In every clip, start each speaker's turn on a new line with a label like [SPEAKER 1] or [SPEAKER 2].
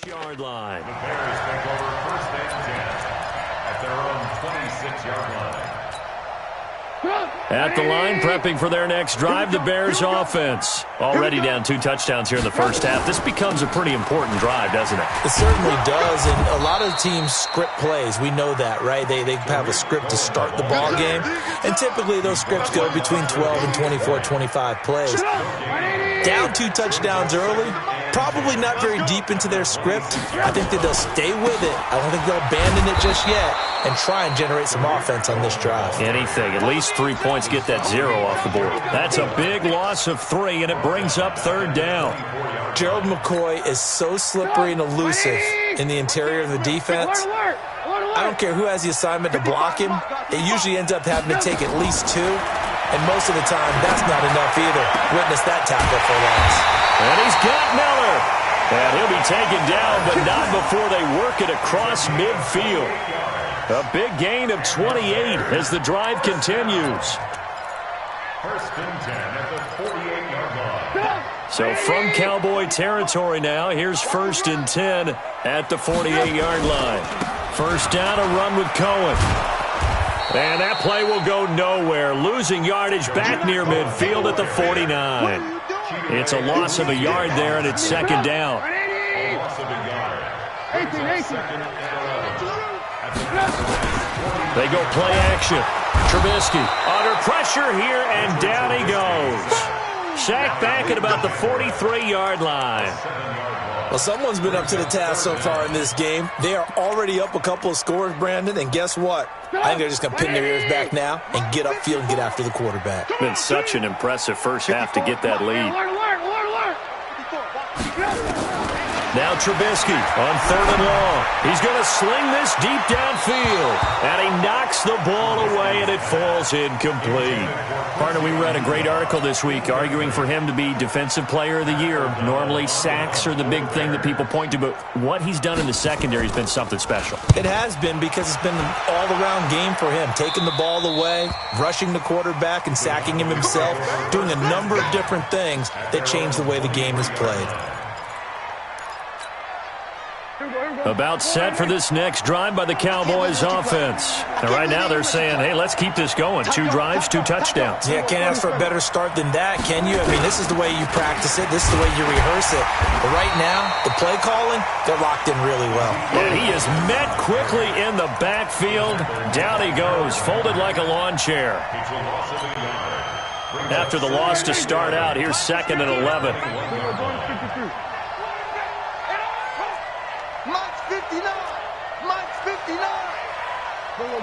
[SPEAKER 1] Yard line.
[SPEAKER 2] The Bears take over first and 10 at their own 26-yard line.
[SPEAKER 1] At the line, prepping for their next drive, the Bears offense. Already down 2 touchdowns here in the first half. This becomes a pretty important drive, doesn't it?
[SPEAKER 3] It certainly does, and a lot of teams script plays. We know that, right? They have a script to start the ball game, and typically those scripts go between 12 and 24, 25 plays. Down 2 touchdowns early, probably not very deep into their script. I think that they'll stay with it. I don't think they'll abandon it just yet and try and generate some offense on this drive.
[SPEAKER 1] Anything. At least 3 points get that 0 off the board. That's a big loss of 3, and it brings up third down.
[SPEAKER 3] Gerald McCoy is so slippery and elusive in the interior of the defense. I don't care who has the assignment to block him. It usually ends up having to take at least 2, and most of the time that's not enough either. Witness that tackle for loss.
[SPEAKER 1] And he's got Miller. And he'll be taken down, but not before they work it across midfield. A big gain of 28 as the drive continues.
[SPEAKER 2] First and 10 at the 48-yard line.
[SPEAKER 1] So from Cowboy territory now, here's first and 10 at the 48-yard line. First down, a run with Cohen. And that play will go nowhere, losing yardage back near midfield at the 49. It's a loss of a yard there, and it's second down.
[SPEAKER 2] A loss of a yard.
[SPEAKER 1] They go play action. Trubisky under pressure here, and down he goes. Sacked back at about the 43-yard line.
[SPEAKER 3] Well, someone's been up to the task so far in this game. They are already up a couple of scores, Brandon, and guess what? I think they're just going to pin their ears back now and get upfield and get after the quarterback.
[SPEAKER 1] Been such an impressive first half to get that lead. Now Trubisky on third and long. He's going to sling this deep downfield. And he knocks the ball away, and it falls incomplete. Partner, we read a great article this week arguing for him to be Defensive Player of the Year. Normally, sacks are the big thing that people point to, but what he's done in the secondary has been something special.
[SPEAKER 3] It has been, because it's been an all-around game for him. Taking the ball away, rushing the quarterback, and sacking him himself. Doing a number of different things that change the way the game is played.
[SPEAKER 1] About set for this next drive by the Cowboys offense. And right now they're saying, hey, let's keep this going. 2 drives, 2 touchdowns.
[SPEAKER 3] Yeah, can't ask for a better start than that, can you? I mean, this is the way you practice it. This is the way you rehearse it. But right now, the play calling, they're locked in really well.
[SPEAKER 1] And he is met quickly in the backfield. Down he goes, folded like a lawn chair. After the loss to start out, here's second and 11.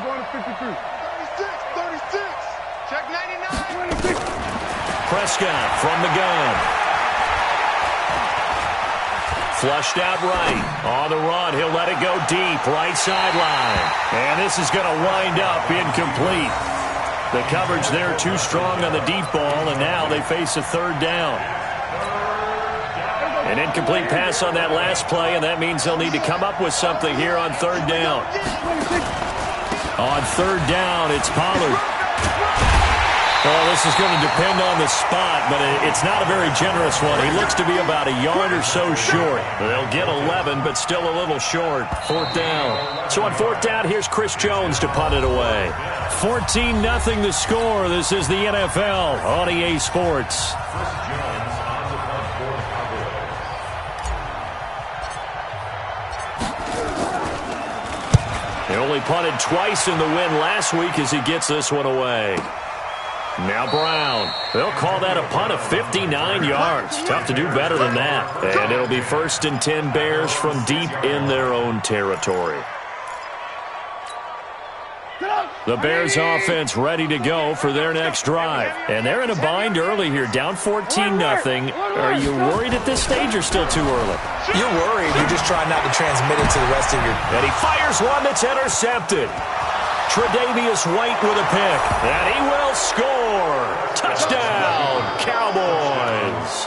[SPEAKER 4] Going to 53. 36. Check 99. 26.
[SPEAKER 1] Prescott from the gun. Flushed out right. On the run, he'll let it go deep. Right sideline. And this is going to wind up incomplete. The coverage there too strong on the deep ball, and now they face a third down. An incomplete pass on that last play, and that means they'll need to come up with something here on third down. On third down, it's Pollard. Well, this is going to depend on the spot, but it's not a very generous one. He looks to be about a yard or so short. They'll get 11, but still a little short. Fourth down. So on fourth down, here's Chris Jones to punt it away. 14-0 the score. This is the NFL on EA Sports. He only punted twice in the win last week as he gets this one away. Now Brown. They'll call that a punt of 59 yards. Tough to do better than that. And it'll be first and 10 Bears from deep in their own territory. The Bears offense ready to go for their next drive. And they're in a bind early here, down 14-0. Are you worried at this stage or still too early?
[SPEAKER 3] You're worried. You're just trying not to transmit it to the rest of your...
[SPEAKER 1] And he fires one that's intercepted. Tre'Davious White with a pick. And he will score. Touchdown, Cowboys.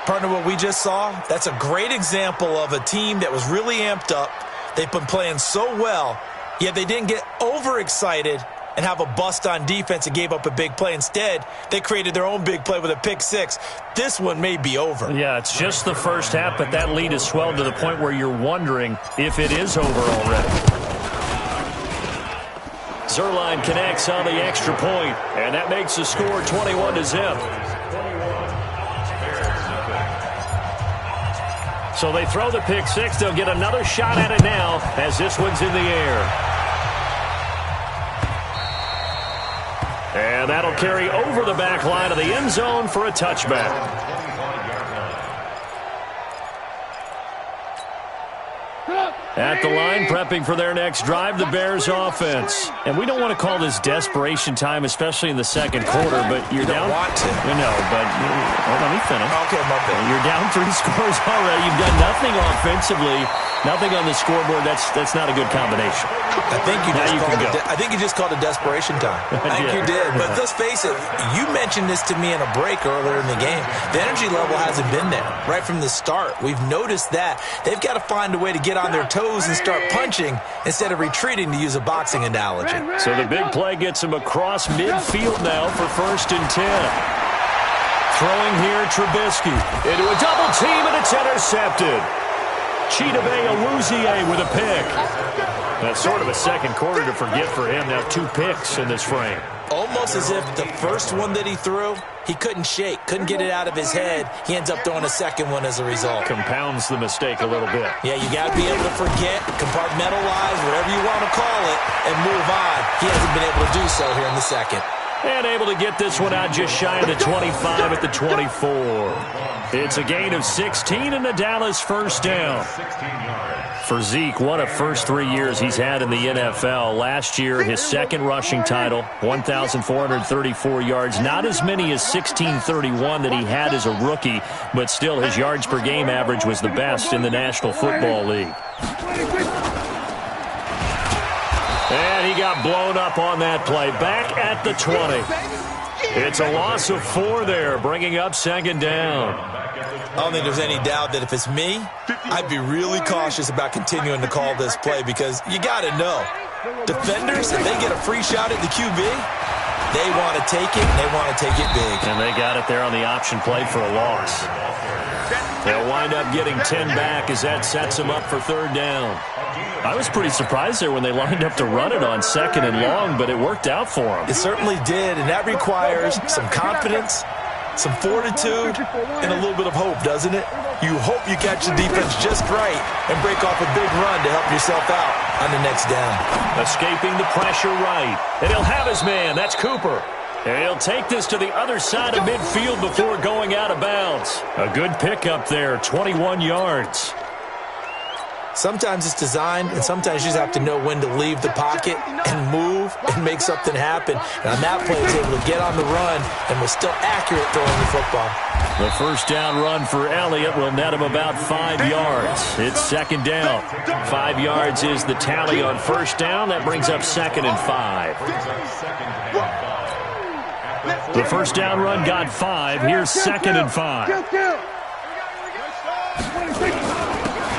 [SPEAKER 3] Partner, what we just saw, that's a great example of a team that was really amped up. They've been playing so well, yet they didn't get overexcited and have a bust on defense and gave up a big play. Instead, they created their own big play with a pick six. This one may be over.
[SPEAKER 1] Yeah, it's just the first half, but that lead has swelled to the point where you're wondering if it is over already. Zerline connects on the extra point, and that makes the score 21-0. So they throw the pick six. They'll get another shot at it now as this one's in the air. And that'll carry over the back line of the end zone for a touchback. At the line, prepping for their next drive, the Bears offense. And we don't want to call this desperation time, especially in the second quarter, but you're down.
[SPEAKER 3] You don't want to.
[SPEAKER 1] No, but let me finish.
[SPEAKER 3] Okay, my bad.
[SPEAKER 1] You're down 3 scores already. You've done nothing offensively, nothing on the scoreboard. That's not a good combination.
[SPEAKER 3] I think you just called it desperation time. I think you did. But let's face it, you mentioned this to me in a break earlier in the game. The energy level hasn't been there right from the start. We've noticed that. They've got to find a way to get on their toes and start punching instead of retreating, to use a boxing analogy.
[SPEAKER 1] So the big play gets him across midfield now for 1st and 10. Throwing here, Trubisky into a double team, and it's intercepted. Chidobe Awuzie with a pick. That's sort of a second quarter to forget for him. Now 2 picks in this frame.
[SPEAKER 3] Almost as if the first one that he threw, he couldn't shake, couldn't get it out of his head. He ends up throwing a second one as a result.
[SPEAKER 1] Compounds the mistake a little bit.
[SPEAKER 3] Yeah, you got to be able to forget, compartmentalize, whatever you want to call it, and move on. He hasn't been able to do so here in the second.
[SPEAKER 1] And able to get this one out just shy of the 25 at the 24. It's a gain of 16 and a Dallas first down. For Zeke, what a first 3 years he's had in the NFL. Last year, his second rushing title, 1,434 yards. Not as many as 1,631 that he had as a rookie, but still his yards per game average was the best in the National Football League. And he got blown up on that play. Back at the 20. It's a loss of 4 there, bringing up 2nd down.
[SPEAKER 3] I don't think there's any doubt that if it's me, I'd be really cautious about continuing to call this play, because you got to know, defenders, if they get a free shot at the QB, they want to take it, and they want to take it big.
[SPEAKER 1] And they got it there on the option play for a loss. They'll wind up getting 10 back as that sets them up for 3rd down. I was pretty surprised there when they lined up to run it on 2nd and long, but it worked out for them.
[SPEAKER 3] It certainly did, and that requires some confidence, some fortitude, and a little bit of hope, doesn't it? You hope you catch the defense just right and break off a big run to help yourself out on the next down.
[SPEAKER 1] Escaping the pressure right, and he'll have his man. That's Cooper. And he'll take this to the other side of midfield before going out of bounds. A good pickup there, 21 yards.
[SPEAKER 3] Sometimes it's designed, and sometimes you just have to know when to leave the pocket and move and make something happen. And on that play, he was able to get on the run and was still accurate throwing the football.
[SPEAKER 1] The first down run for Elliott will net him about 5 yards. It's 2nd down. 5 yards is the tally on 1st down. That brings up 2nd and 5. The first down run got 5. Here's 2nd and 5.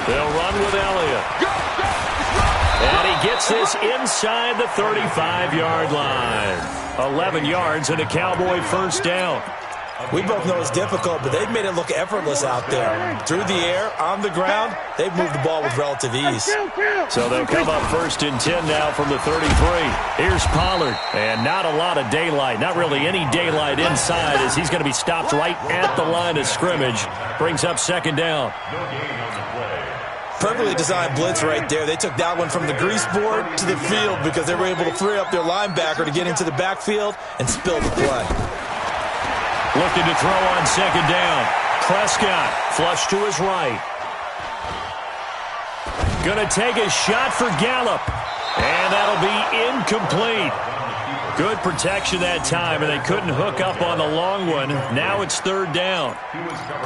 [SPEAKER 1] They'll run with Elliott. And he gets this inside the 35-yard line. 11 yards and a Cowboy first down.
[SPEAKER 3] We both know it's difficult, but they've made it look effortless out there. Through the air, on the ground, they've moved the ball with relative ease.
[SPEAKER 1] So they'll come up 1st and 10 now from the 33. Here's Pollard. And not a lot of daylight, not really any daylight inside, as he's going to be stopped right at the line of scrimmage. Brings up 2nd down.
[SPEAKER 3] Perfectly designed blitz right there. They took that one from the grease board to the field because they were able to free up their linebacker to get into the backfield and spill the play.
[SPEAKER 1] Looking to throw on 2nd down. Prescott flush to his right. Going to take a shot for Gallup. And that'll be incomplete. Good protection that time, and they couldn't hook up on the long one. Now it's 3rd down.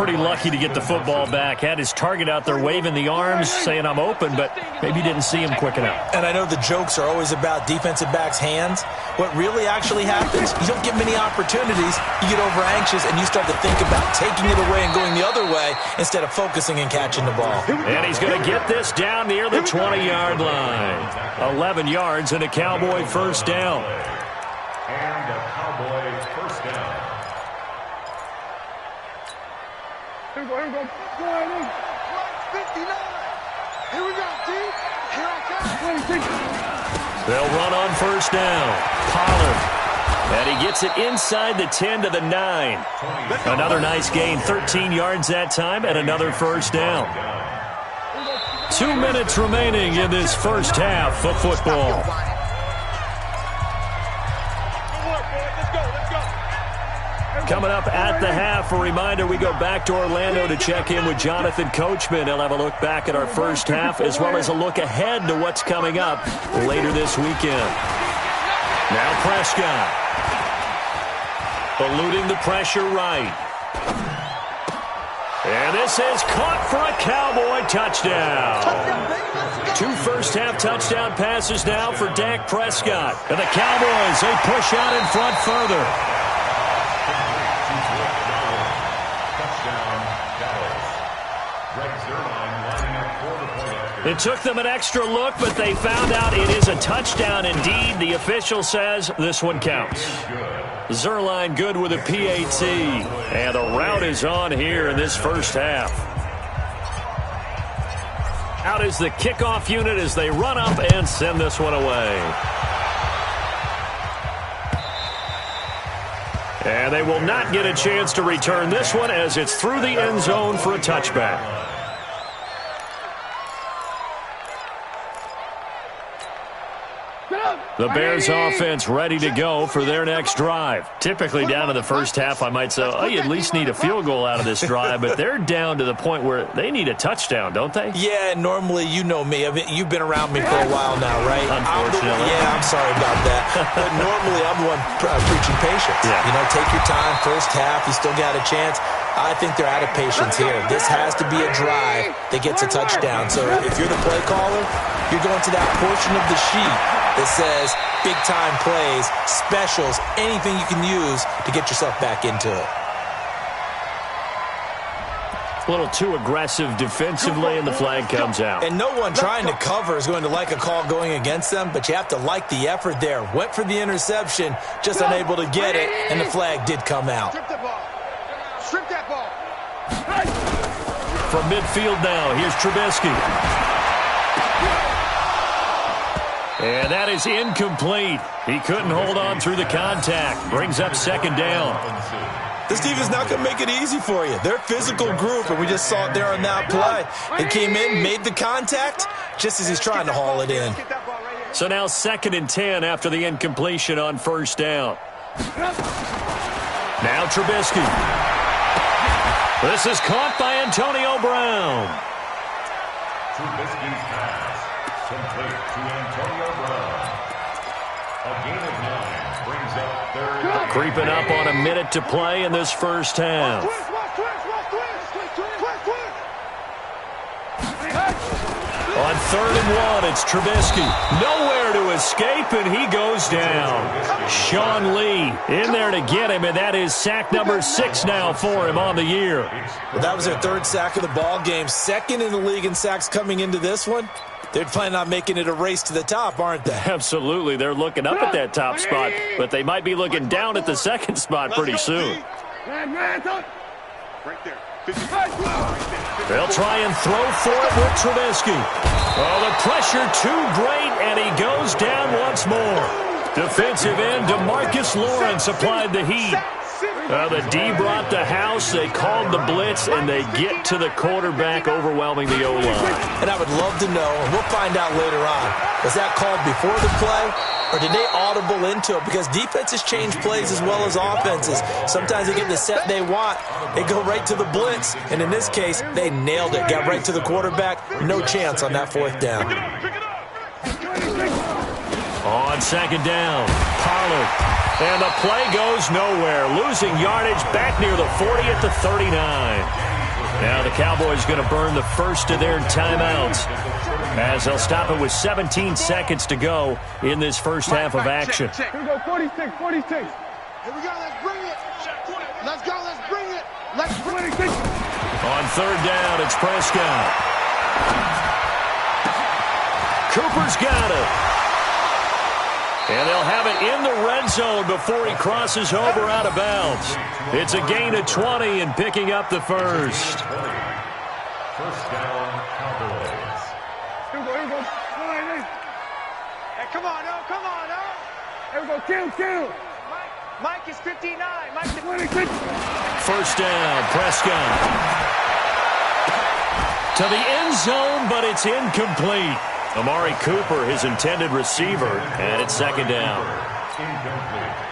[SPEAKER 1] Pretty lucky to get the football back. Had his target out there waving the arms, saying I'm open, but maybe didn't see him quick enough.
[SPEAKER 3] And I know the jokes are always about defensive backs' hands. What really actually happens, you don't get many opportunities. You get over anxious, and you start to think about taking it away and going the other way instead of focusing and catching the ball.
[SPEAKER 1] And he's going to get this down near the 20-yard line. 11 yards and a Cowboy first down.
[SPEAKER 2] And a Cowboy first down.
[SPEAKER 4] Here we go. Go ahead. 59. Here we go, T. Here I come.
[SPEAKER 1] They'll run on first down. Pollard. And he gets it inside the 10 to the 9. Another nice gain, 13 yards that time, and another first down. 2 minutes remaining in this first half of football. Coming up at the half, a reminder, we go back to Orlando to check in with Jonathan Coachman. He'll have a look back at our first half as well as a look ahead to what's coming up later this weekend. Now Prescott. Eluding the pressure right. And this is caught for a Cowboy touchdown. 2 first-half touchdown passes now for Dak Prescott. And the Cowboys, they push out in front further. It took them an extra look, but they found out it is a touchdown indeed. The official says this one counts. Zerline good with a PAT. And the route is on here in this first half. Out is the kickoff unit as they run up and send this one away. And they will not get a chance to return this one as it's through the end zone for a touchback. The Bears offense ready to go for their next drive. Typically down to the first half, I might say, oh, you at least need a field goal out of this drive, but they're down to the point where they need a touchdown, don't they?
[SPEAKER 3] Yeah, normally, you know me. I mean, you've been around me for a while now, right?
[SPEAKER 1] Unfortunately.
[SPEAKER 3] I'm sorry about that. But normally, I'm the one preaching patience.
[SPEAKER 1] Yeah.
[SPEAKER 3] You know, take your time. First half, you still got a chance. I think they're out of patience here. This has to be a drive that gets a touchdown. So if you're the play caller, you're going to that portion of the sheet that says big-time plays, specials, anything you can use to get yourself back into it.
[SPEAKER 1] A little too aggressive defensively, and the flag comes out.
[SPEAKER 3] And no one trying to cover is going to like a call going against them, but you have to like the effort there. Went for the interception, just unable to get it, and the flag did come out.
[SPEAKER 4] Strip that ball.
[SPEAKER 1] From midfield now, here's Trubisky. And that is incomplete. He couldn't hold on through the contact. Brings up second down.
[SPEAKER 3] This team is not going to make it easy for you. They're a physical group, and we just saw it there on that play. He came in, made the contact, just as he's trying to haul it in.
[SPEAKER 1] So now 2nd and 10 after the incompletion on first down. Now Trubisky. This is caught by Antonio Brown.
[SPEAKER 2] Trubisky's pass complete to Antonio Brown. A gain of 9 brings up third.
[SPEAKER 1] Creeping up on a minute to play in this first half. On 3rd and 1, it's Trubisky. Nowhere to escape, and he goes down. Sean Lee in there to get him, and that is sack number 6 now for him on the year.
[SPEAKER 3] Well, that was their 3rd sack of the ball game. 2nd in the league in sacks coming into this one. They're planning on making it a race to the top, aren't they?
[SPEAKER 1] Absolutely. They're looking up at that top spot, but they might be looking down at the 2nd spot pretty soon.
[SPEAKER 4] Right there.
[SPEAKER 1] They'll try and throw for it with Trubisky. Oh, the pressure too great, and he goes down once more. Defensive end DeMarcus Lawrence applied the heat. The D brought the house. They called the blitz, and they get to the quarterback, overwhelming the O-line.
[SPEAKER 3] And I would love to know, and we'll find out later on, was that called before the play, or did they audible into it? Because defenses change plays as well as offenses. Sometimes they get the set they want. They go right to the blitz. And in this case, they nailed it. Got right to the quarterback. No chance on that 4th down.
[SPEAKER 1] On 2nd down, Pollard. And the play goes nowhere. Losing yardage back near the 40 at the 39. Now the Cowboys going to burn the first of their timeouts as they'll stop it with 17 seconds to go in this first half of action.
[SPEAKER 4] Here we go, 46. Here we go, let's bring it. Let's go, let's bring it. Let's bring it.
[SPEAKER 1] On 3rd down, it's Prescott. Cooper's got it. And they'll have it in the red zone before he crosses over out of bounds. It's a gain of 20 and picking up the first.
[SPEAKER 2] First down, Cowboys.
[SPEAKER 4] Here we go. Hey, come on, no. Here we go, kill. Mike is 59. Mike is 26.
[SPEAKER 1] First down, Prescott. To the end zone, but it's incomplete. Amari Cooper, his intended receiver, and it's second down.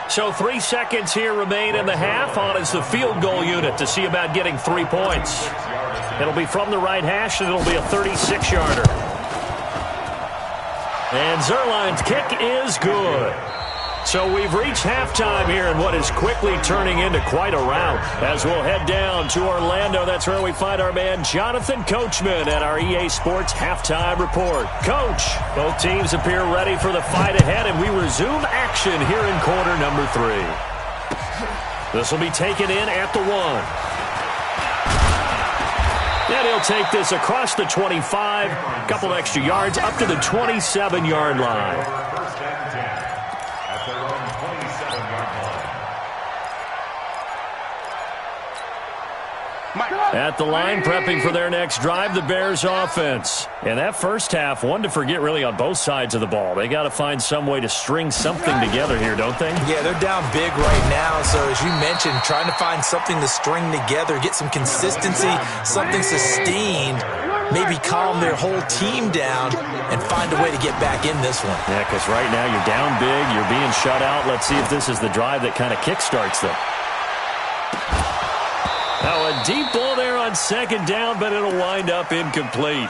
[SPEAKER 1] So 3 seconds here remain in the half. On is the field goal unit to see about getting 3 points. It'll be from the right hash, and it'll be a 36-yarder. And Zerline's kick is good. So we've reached halftime here in what is quickly turning into quite a rout. As we'll head down to Orlando, that's where we find our man Jonathan Coachman at our EA Sports Halftime Report. Coach, both teams appear ready for the fight ahead, and we resume action here in quarter number 3. This will be taken in at the 1. And he'll take this across the 25, a couple extra yards, up to the 27-yard line. At the line, prepping for their next drive, the Bears offense. And that first half, one to forget really on both sides of the ball. They got to find some way to string something together here, don't they?
[SPEAKER 3] Yeah, they're down big right now. So as you mentioned, trying to find something to string together, get some consistency, something sustained, maybe calm their whole team down and find a way to get back in this one.
[SPEAKER 1] Yeah, because right now you're down big, you're being shut out. Let's see if this is the drive that kind of kickstarts them. Now a deep ball there on second down, but it'll wind up incomplete.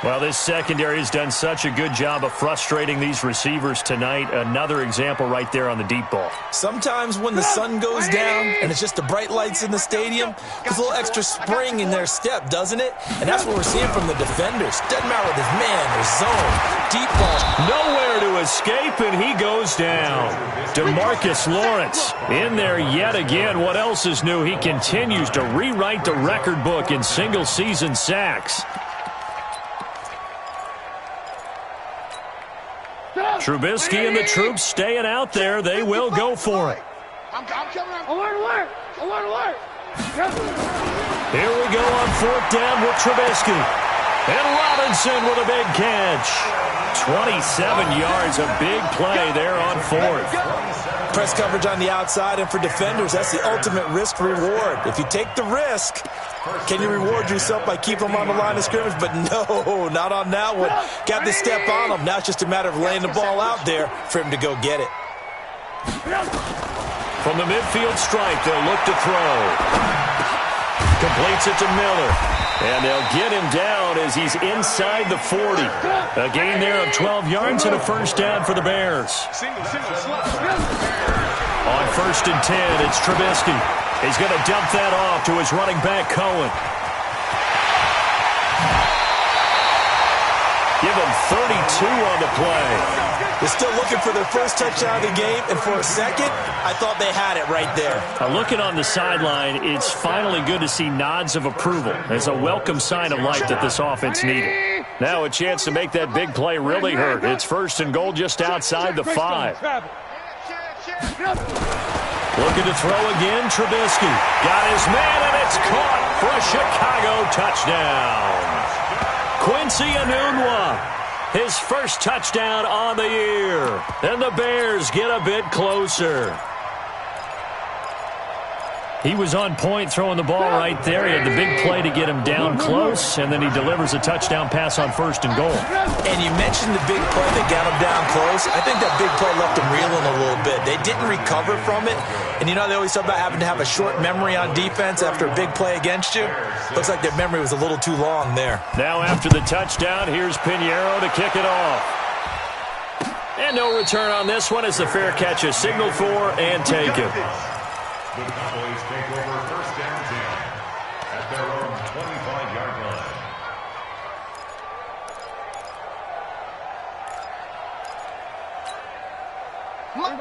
[SPEAKER 1] Well, this secondary has done such a good job of frustrating these receivers tonight. Another example right there on the deep ball.
[SPEAKER 3] Sometimes when the sun goes down and it's just the bright lights in the stadium, there's a little extra spring in their step, doesn't it? And that's what we're seeing from the defenders. Doesn't matter with his man, their zone, deep ball.
[SPEAKER 1] Nowhere to escape, and he goes down. DeMarcus Lawrence in there yet again. What else is new? He continues to rewrite the record book in single-season sacks. Trubisky and the troops staying out there. They will go for it.
[SPEAKER 4] Alert.
[SPEAKER 1] Here we go on fourth down with Trubisky. And Robinson with a big catch. 27 yards, a big play there on fourth.
[SPEAKER 3] Press coverage on the outside, and for defenders, that's the ultimate risk-reward. If you take the risk, can you reward yourself by keeping them on the line of scrimmage? But no, not on that one. Got to step on them. Now it's just a matter of laying the ball out there for him to go get it.
[SPEAKER 1] From the midfield stripe, they'll look to throw. Completes it to Miller. And they'll get him down as he's inside the 40. A gain there of 12 yards and a first down for the Bears. On first and 10, it's Trubisky. He's going to dump that off to his running back, Cohen. Give him 32 on the play.
[SPEAKER 3] They're still looking for their first touchdown of the game, and for a second, I thought they had it right there.
[SPEAKER 1] Looking on the sideline, it's finally good to see nods of approval. It's a welcome sign of life that this offense needed. Now a chance to make that big play really hurt. It's first and goal just outside the 5. Looking to throw again, Trubisky. Got his man, and it's caught for a Chicago touchdown. Quincy Enunwa, his first touchdown on the year. And the Bears get a bit closer. He was on point throwing the ball right there. He had the big play to get him down close, and then he delivers a touchdown pass on first and goal.
[SPEAKER 3] And you mentioned the big play that got him down close. I think that big play left him reeling a little bit. They didn't recover from it. And you know, they always talk about having to have a short memory on defense after a big play against you. Looks like their memory was a little too long there.
[SPEAKER 1] Now after the touchdown, here's Pinheiro to kick it off. And no return on this one as the fair catch is signaled for and taken.
[SPEAKER 2] The Cowboys take over first down 10 at their own 25-yard line.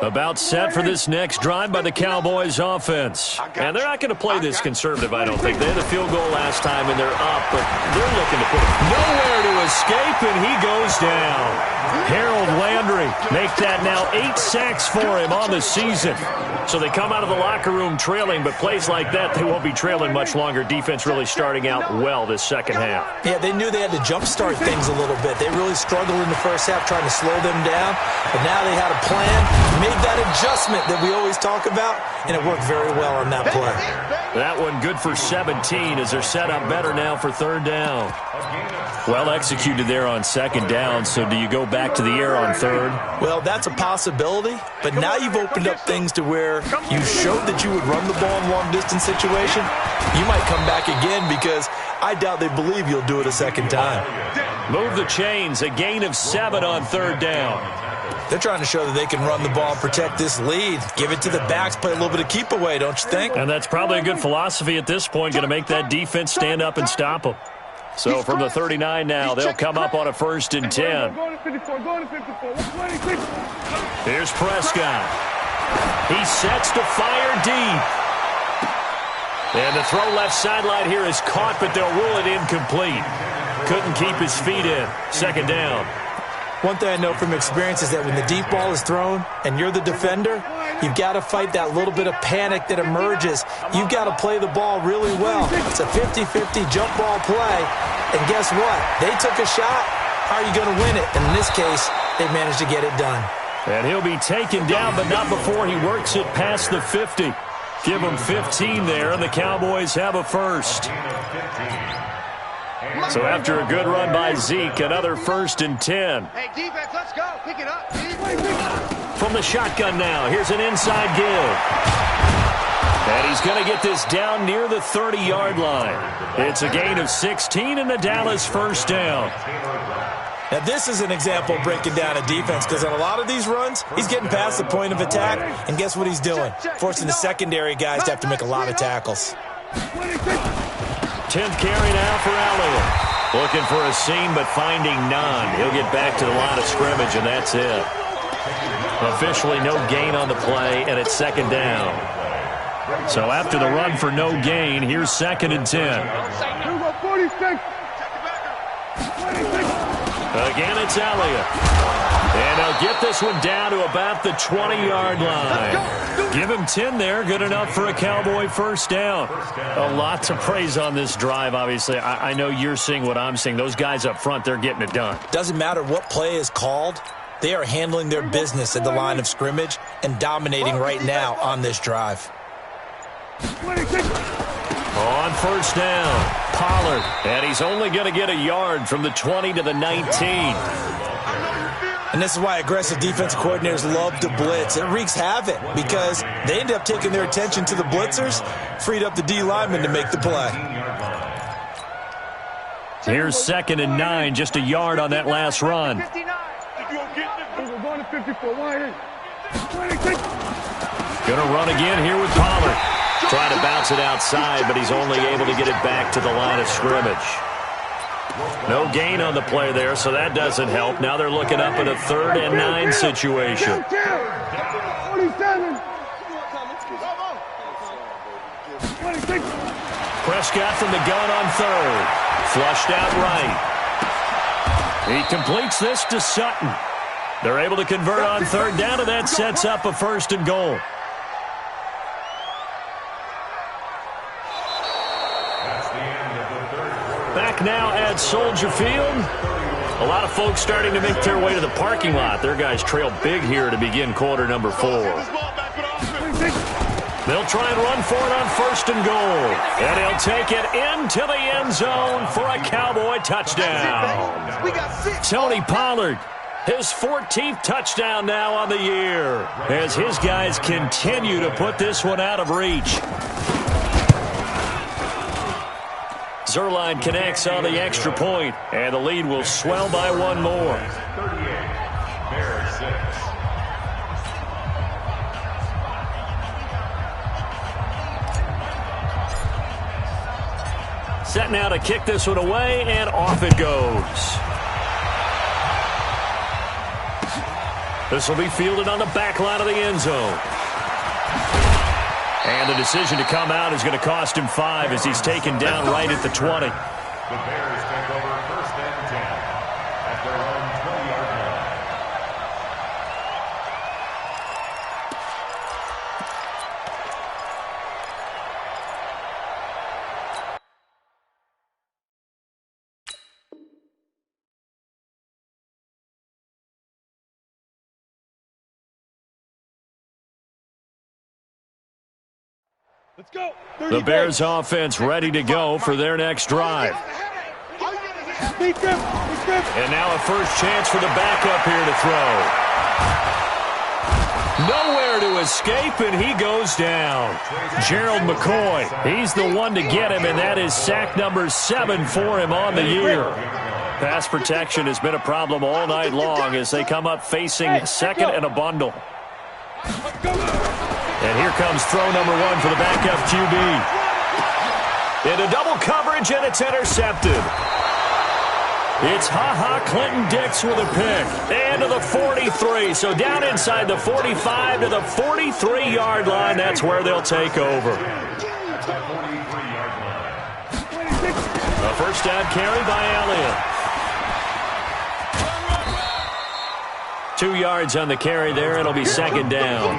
[SPEAKER 1] About set for this next drive by the Cowboys offense. And they're not going to play this conservative, I don't think. They had a field goal last time, and they're up, but they're looking to put it nowhere to escape, and he goes down. Harold Landry victory. Make that now 8 sacks for him on the season. So they come out of the locker room trailing, but plays like that, they won't be trailing much longer. Defense really starting out well this second half.
[SPEAKER 3] Yeah, they knew they had to jumpstart things a little bit. They really struggled in the first half trying to slow them down, but now they had a plan, made that adjustment that we always talk about, and it worked very well on that play.
[SPEAKER 1] That one good for 17 as they're set up better now for third down. Well executed there on second down, so do you go back to the air on third?
[SPEAKER 3] Well, that's a possibility, but now you've opened up things to where you showed that you would run the ball in long-distance situation. You might come back again because I doubt they believe you'll do it a second time.
[SPEAKER 1] Move the chains, a gain of 7 on third down.
[SPEAKER 3] They're trying to show that they can run the ball and protect this lead. Give it to the backs, play a little bit of keep away, don't you think?
[SPEAKER 1] And that's probably a good philosophy at this point, going to make that defense stand up and stop them. So from the 39 now, they'll come up on a 1st and 10. Here's Prescott. He sets to fire deep. And the throw left sideline here is caught, but they'll rule it incomplete. Couldn't keep his feet in. Second down.
[SPEAKER 3] One thing I know from experience is that when the deep ball is thrown and you're the defender, you've got to fight that little bit of panic that emerges. You've got to play the ball really well. It's a 50-50 jump ball play. And guess what? They took a shot. How are you going to win it? And in this case, they managed to get it done. And
[SPEAKER 1] he'll be taken down, but not before he works it past the 50. Give him 15 there, and the Cowboys have a first. So after a good run by Zeke, another 1st and 10.
[SPEAKER 4] Hey, defense, let's go. Pick it up.
[SPEAKER 1] From the shotgun now, here's an inside give. And he's going to get this down near the 30-yard line. It's a gain of 16 and the Dallas first down.
[SPEAKER 3] Now, this is an example of breaking down a defense because on a lot of these runs, he's getting past the point of attack, and guess what he's doing? Forcing the secondary guys to have to make a lot of tackles.
[SPEAKER 1] 10th carry now for Elliott. Looking for a seam, but finding none. He'll get back to the line of scrimmage, and that's it. Officially no gain on the play, and it's second down. So after the run for no gain, here's 2nd and 10. Again, it's Elliott. And they'll get this one down to about the 20-yard line. Give him 10 there. Good enough for a Cowboy first down. A lot to praise on this drive, obviously. I know you're seeing what I'm seeing. Those guys up front, they're getting it done.
[SPEAKER 3] Doesn't matter what play is called. They are handling their business at the line of scrimmage and dominating right now on this drive.
[SPEAKER 1] On first down, Pollard. And he's only going to get a yard from the 20 to the 19.
[SPEAKER 3] And this is why aggressive defensive coordinators love to blitz. It wreaks havoc because they end up taking their attention to the blitzers, freed up the D lineman to make the play.
[SPEAKER 1] Here's 2nd and 9, just a yard on that last run. Gonna run again here with Pollard. Trying to bounce it outside, but he's only able to get it back to the line of scrimmage. No gain on the play there, so that doesn't help. Now they're looking up at a 3rd and 9 situation. Prescott from the gun on 3rd. Flushed out right. He completes this to Sutton. They're able to convert on 3rd down, and that sets up a 1st and goal. Back now at Soldier Field. A lot of folks starting to make their way to the parking lot. Their guys trail big here to begin quarter number 4. They'll try and run for it on 1st and goal. And he'll take it into the end zone for a Cowboy touchdown. Tony Pollard, his 14th touchdown now on the year, as his guys continue to put this one out of reach. Zerline connects on the extra point, and the lead will swell by one more. Set now to kick this one away, and off it goes. This will be fielded on the back line of the end zone. And the decision to come out is going to cost him 5 as he's taken down right at the 20.
[SPEAKER 2] The Bears take over 1st and 10 at their own 20-yard
[SPEAKER 4] Let's go.
[SPEAKER 1] The Bears offense ready to go for their next drive. And now a first chance for the backup here to throw. Nowhere to escape, and he goes down. Gerald McCoy, he's the one to get him, and that is sack number 7 for him on the year. Pass protection has been a problem all night long as they come up facing second and a bundle. And here comes throw number 1 for the backup QB. Into double coverage, and it's intercepted. It's Clinton Dix with a pick. And to the 43. So down inside the 45 to the 43-yard line. That's where they'll take over. A first down carry by Elliott. 2 yards on the carry there. It'll be second down.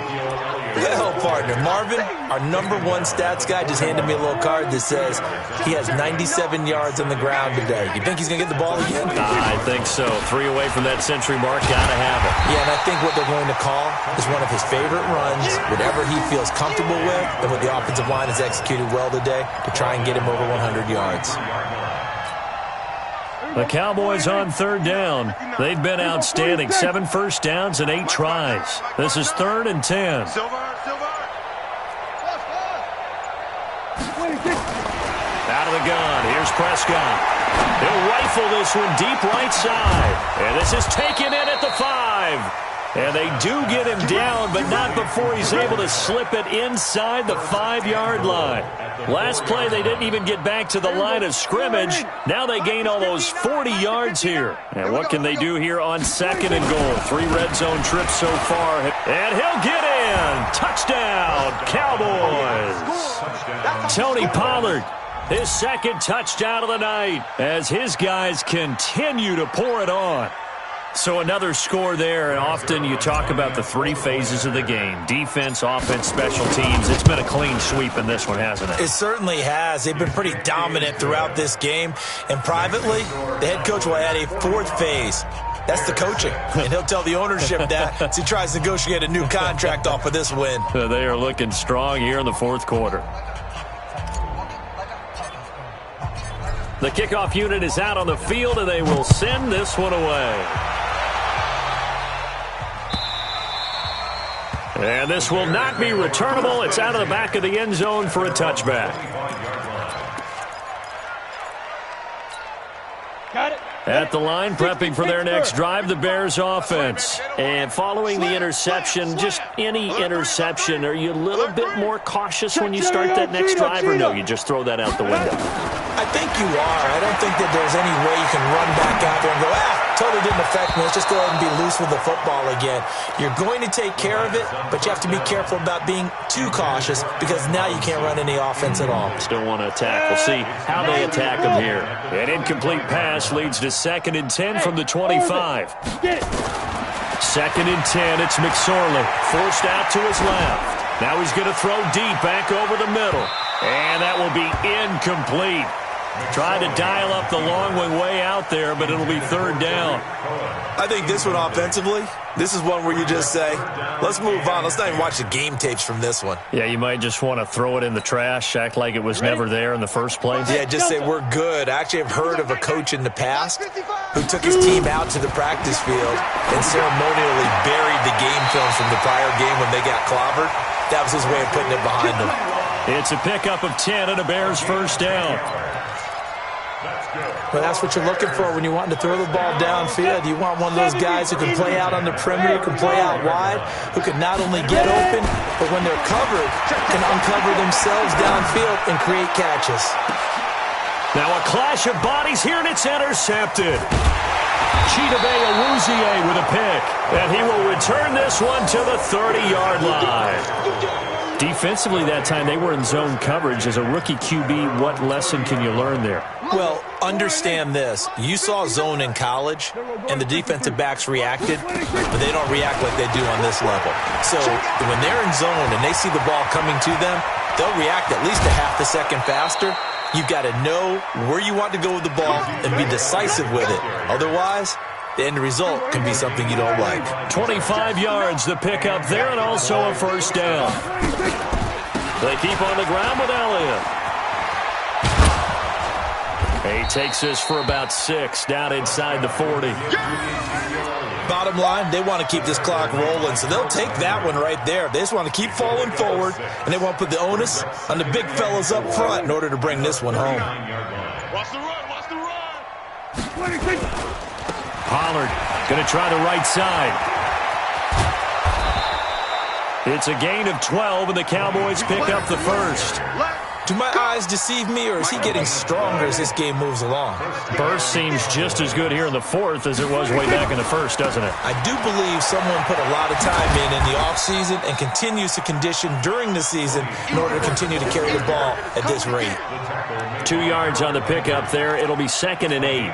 [SPEAKER 3] Well, partner, Marvin, our number 1 stats guy, just handed me a little card that says he has 97 yards on the ground today. You think he's going to get the ball again?
[SPEAKER 1] I think so. 3 away from that century mark. Got to have it.
[SPEAKER 3] Yeah, and I think what they're going to call is one of his favorite runs, whatever he feels comfortable with, and what the offensive line has executed well today to try and get him over 100 yards.
[SPEAKER 1] The Cowboys on third down. They've been outstanding. 7 first downs and 8 tries. This is 3rd and 10. Out of the gun. Here's Prescott. He'll rifle this one deep right side. And this is taken in at the 5. And they do get him down, but not before he's able to slip it inside the 5-yard line. Last play, they didn't even get back to the line of scrimmage. Now they gain almost 40 yards here. And what can they do here on 2nd and goal? 3 red zone trips so far. And he'll get in. Touchdown, Cowboys. Tony Pollard, his 2nd touchdown of the night as his guys continue to pour it on. So another score there, and often you talk about the 3 phases of the game. Defense, offense, special teams. It's been a clean sweep in this one, hasn't it?
[SPEAKER 3] It certainly has. They've been pretty dominant throughout this game. And privately, the head coach will add a 4th phase. That's the coaching. And he'll tell the ownership that as he tries to negotiate a new contract off of this win.
[SPEAKER 1] They are looking strong here in the 4th quarter. The kickoff unit is out on the field, and they will send this one away. And this will not be returnable. It's out of the back of the end zone for a touchback.
[SPEAKER 4] Got it.
[SPEAKER 1] At the line, prepping for their next drive, the Bears offense. And following the interception, just any interception, are you a little bit more cautious when you start that next drive, or no, you just throw that out the window?
[SPEAKER 3] I think you are. I don't think that there's any way you can run back out there and go, totally didn't affect me. Let's just go ahead and be loose with the football again. You're going to take care of it, but you have to be careful about being too cautious because now you can't run any offense at all.
[SPEAKER 1] Still want to attack. We'll see how they attack them here. An incomplete pass leads to 2nd and 10 from the 25. 2nd and 10, it's McSorley. Forced out to his left. Now he's going to throw deep back over the middle. And that will be incomplete. Trying to dial up the long way out there, but it'll be 3rd down.
[SPEAKER 3] I think this one offensively, this is one where you just say, let's move on. Let's not even watch the game tapes from this one.
[SPEAKER 1] Yeah, you might just want to throw it in the trash, act like it was never there in the first place.
[SPEAKER 3] Yeah, just say we're good. I actually have heard of a coach in the past who took his team out to the practice field and ceremonially buried the game films from the prior game when they got clobbered. That was his way of putting it behind them.
[SPEAKER 1] It's a pickup of 10 and a Bears first down.
[SPEAKER 3] Well, that's what you're looking for when you want to throw the ball downfield. You want one of those guys who can play out on the perimeter, can play out wide, who can not only get open, but when they're covered, can uncover themselves downfield and create catches.
[SPEAKER 1] Now a clash of bodies here, and it's intercepted. Chidobe Awuzie with a pick, and he will return this one to the 30-yard line. Defensively that time, they were in zone coverage. As a rookie QB, what lesson can you learn there?
[SPEAKER 3] Well, understand this. You saw zone in college, and the defensive backs reacted, but they don't react like they do on this level. So when they're in zone and they see the ball coming to them, they'll react at least a half a second faster. You've got to know where you want to go with the ball and be decisive with it. Otherwise, the end result can be something you don't like.
[SPEAKER 1] 25 yards, the pickup there, and also a first down. They keep on the ground with Elliott. He takes this for about 6 down inside the 40.
[SPEAKER 3] Bottom line, they want to keep this clock rolling, so they'll take that one right there. They just want to keep falling forward, and they want to put the onus on the big fellas up front in order to bring this one home.
[SPEAKER 4] Watch the run, watch the run.
[SPEAKER 1] Pollard going to try the right side. It's a gain of 12, and the Cowboys pick up the first.
[SPEAKER 3] Do my eyes deceive me, or is he getting stronger as this game moves along?
[SPEAKER 1] Burst seems just as good here in the fourth as it was way back in the first, doesn't it?
[SPEAKER 3] I do believe someone put a lot of time in the offseason and continues to condition during the season in order to continue to carry the ball at this rate.
[SPEAKER 1] 2 yards on the pickup there. It'll be 2nd and 8.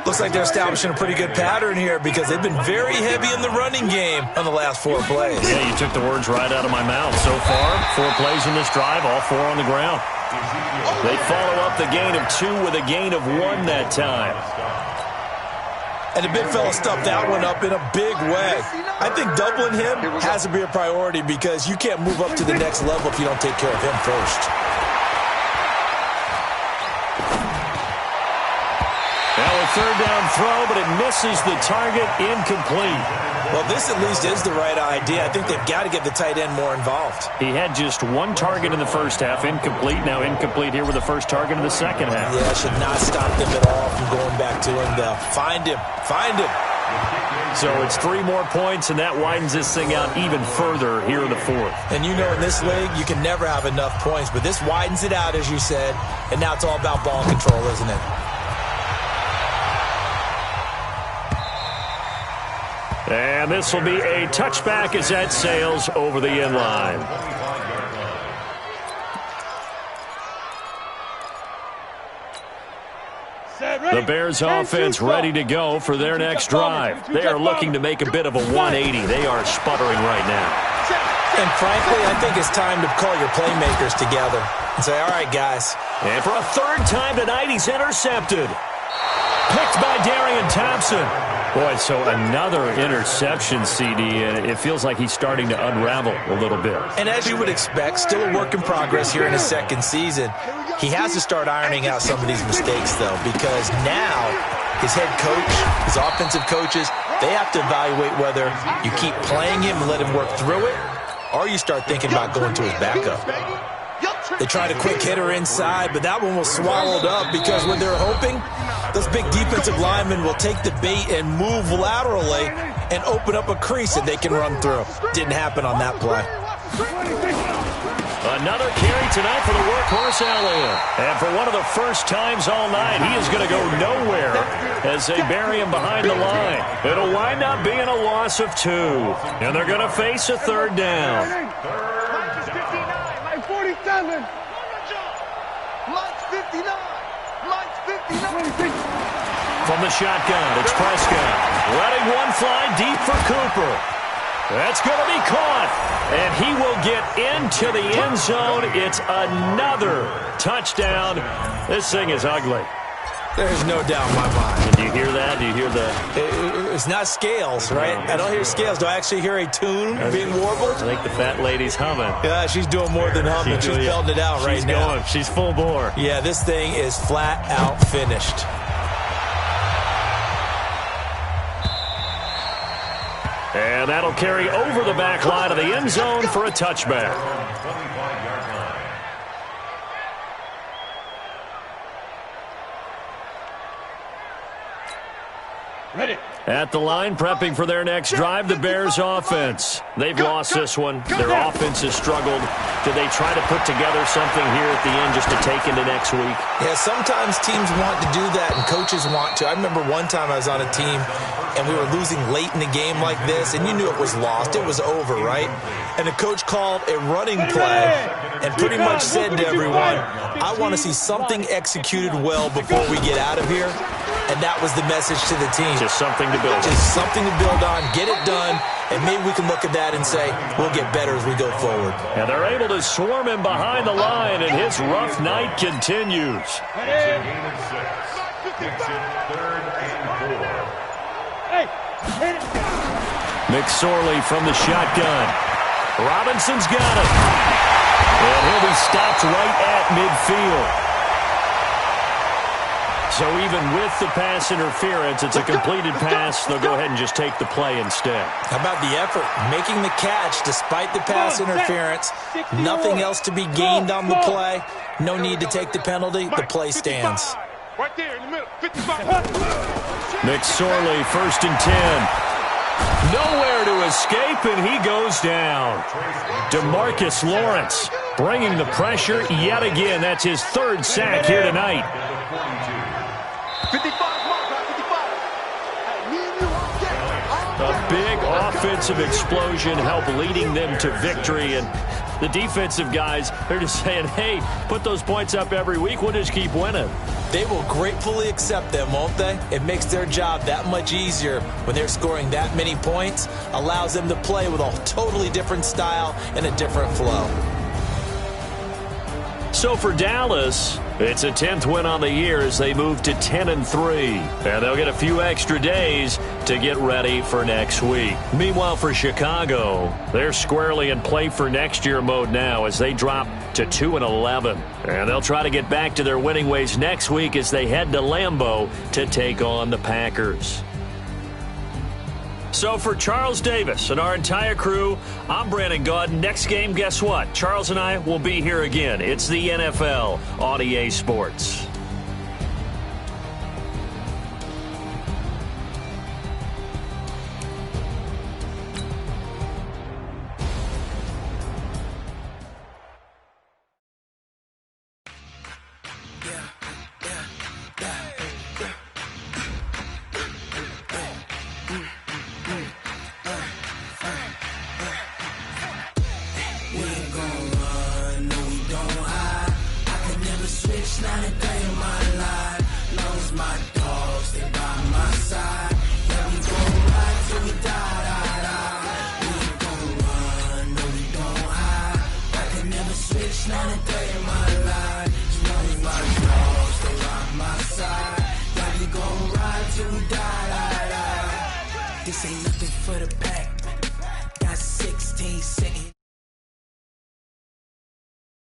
[SPEAKER 3] Looks like they're establishing a pretty good pattern here because they've been very heavy in the running game on the last 4 plays.
[SPEAKER 1] Yeah, you took the words right out of my mouth. So far, 4 plays in this drive, all 4 on the ground. They follow up the gain of 2 with a gain of 1 that time.
[SPEAKER 3] And the big fella stuffed that one up in a big way. I think doubling him has to be a priority because you can't move up to the next level if you don't take care of him first.
[SPEAKER 1] Now a 3rd down throw, but it misses the target, incomplete.
[SPEAKER 3] Well, this at least is the right idea. I think they've got to get the tight end more involved.
[SPEAKER 1] He had just 1 target in the first half, incomplete. Now incomplete here with the first target in the second half.
[SPEAKER 3] Yeah, should not stop them at all from going back to him, though. Find him. Find him.
[SPEAKER 1] So it's 3 more points, and that widens this thing out even further here in the fourth.
[SPEAKER 3] And you know in this league, you can never have enough points, but this widens it out, as you said, and now it's all about ball control, isn't it?
[SPEAKER 1] And this will be a touchback as that sails over the end line. The Bears offense ready to go for their next drive. They are looking to make a bit of a 180. They are sputtering right now.
[SPEAKER 3] And frankly, I think it's time to call your playmakers together and say, all right, guys.
[SPEAKER 1] And for a 3rd time tonight, he's intercepted. Picked by Darian Thompson. Boy, so another interception, CD, and it feels like he's starting to unravel a little bit.
[SPEAKER 3] And as you would expect, still a work in progress here in his 2nd season. He has to start ironing out some of these mistakes, though, because now his head coach, his offensive coaches, they have to evaluate whether you keep playing him and let him work through it, or you start thinking about going to his backup. They tried a quick hitter inside, but that one was swallowed up because when they're hoping, those big defensive linemen will take the bait and move laterally and open up a crease that they can run through. Didn't happen on that play.
[SPEAKER 1] Another carry tonight for the workhorse Elliott. And for one of the first times all night, he is going to go nowhere as they bury him behind the line. It'll wind up being a loss of 2. And they're going to face a 3rd down.
[SPEAKER 4] 47. Mike's 59. Mike's 59.
[SPEAKER 1] From the shotgun, it's Prescott. Letting one fly deep for Cooper. That's going to be caught. And he will get into the end zone. It's another touchdown. This thing is ugly.
[SPEAKER 3] There's no doubt in my mind.
[SPEAKER 1] Do you hear that? Do you hear the...
[SPEAKER 3] It's not scales, right? I don't hear scales. Do I actually hear a tune being warbled?
[SPEAKER 1] I think the fat lady's humming.
[SPEAKER 3] Yeah, she's doing more than humming. She's belting it out right now.
[SPEAKER 1] She's full bore.
[SPEAKER 3] Yeah, this thing is flat out finished.
[SPEAKER 1] And that'll carry over the back line of the end zone for a touchback.
[SPEAKER 4] Ready.
[SPEAKER 1] At the line, prepping for their next drive, the Bears offense. They've lost this one. Their offense has struggled. Do they try to put together something here at the end just to take into next week?
[SPEAKER 3] Yeah, sometimes teams want to do that and coaches want to. I remember one time I was on a team and we were losing late in the game like this, and you knew it was lost. It was over, right? And the coach called a running play and pretty much said to everyone, I want to see something executed well before we get out of here. And that was the message to the team.
[SPEAKER 1] Just something to build on.
[SPEAKER 3] Just something to build on, get it done, and maybe we can look at that and say, we'll get better as we go forward.
[SPEAKER 1] And they're able to swarm him behind the line, and his rough night continues.
[SPEAKER 2] It's a gain of 6. Makes it 3rd and 4.
[SPEAKER 1] McSorley from the shotgun. Robinson's got it. And he'll be stopped right at midfield. So even with the pass interference, it's a completed pass. They'll go ahead and just take the play instead.
[SPEAKER 3] How about the effort? Making the catch despite the pass interference. Nothing else to be gained on the play. No need to take the penalty. The play stands.
[SPEAKER 4] Right there in the middle. 55.
[SPEAKER 1] McSorley, 1st and 10. Nowhere to escape, and he goes down. DeMarcus Lawrence bringing the pressure yet again. That's his 3rd sack here tonight.
[SPEAKER 4] 55.
[SPEAKER 1] A big offensive explosion helped leading them to victory. And the defensive guys, they're just saying, hey, put those points up every week. We'll just keep winning.
[SPEAKER 3] They will gratefully accept them, won't they? It makes their job that much easier when they're scoring that many points. Allows them to play with a totally different style and a different flow.
[SPEAKER 1] So for Dallas, it's a 10th win on the year as they move to 10-3. And they'll get a few extra days to get ready for next week. Meanwhile, for Chicago, they're squarely in play for next year mode now as they drop to 2-11. And they'll try to get back to their winning ways next week as they head to Lambeau to take on the Packers. So for Charles Davis and our entire crew, I'm Brandon Gaudin. Next game, guess what? Charles and I will be here again. It's the NFL on EA Sports.
[SPEAKER 5] This ain't nothing